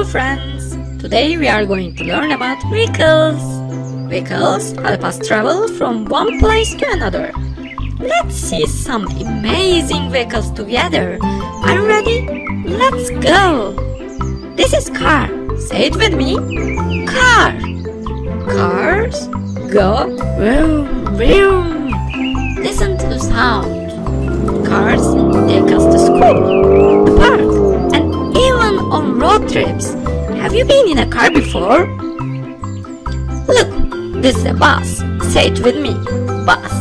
Hello friends! Today we are going to learn about vehicles. Vehicles help us travel from one place to another. Let's see some amazing vehicles together. Are you ready? Let's go! This is car. Say it with me. Car. Cars go vroom vroom. Listen to the sound. Cars take us to school, the park, and even on road trips. Have you been in a car before? Look, this is a bus. Say it with me. Bus.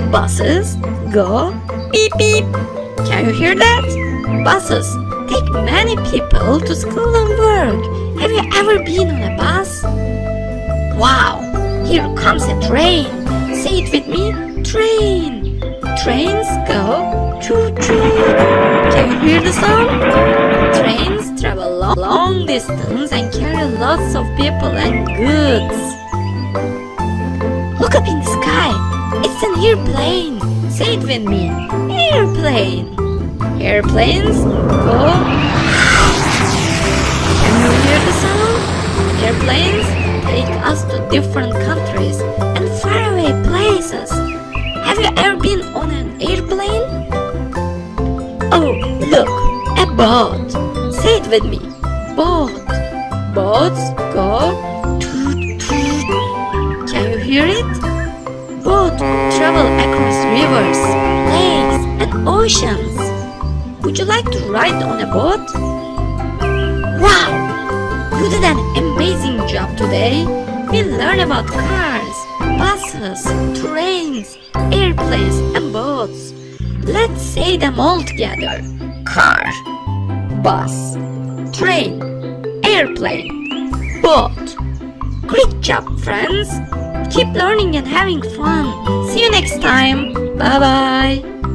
Buses go beep beep. Can you hear that? Buses take many people to school and work. Have you ever been on a bus? Wow, here comes a train. Say it with me. Train. Trains go choo-choo. Can you hear the sound? Trains travel long distance and carry lots of people and goods. Look up in the sky. It's an airplane. Say it with me. Airplane. Airplanes go. Can you hear the sound? Airplanes take us to different countries and faraway places. Have you ever been on an airplane? Oh, look, a boat. Say it with me. Boat. Boats go toot toot. Can you hear it? Boats travel across rivers, lakes, and oceans. Would you like to ride on a boat? Wow! You did an amazing job today. We learned about cars, buses, trains, airplanes, and boats. Let's say them all together. Car, bus, train, airplane, boat. Great job, friends! Keep learning and having fun. See you next time. Bye bye.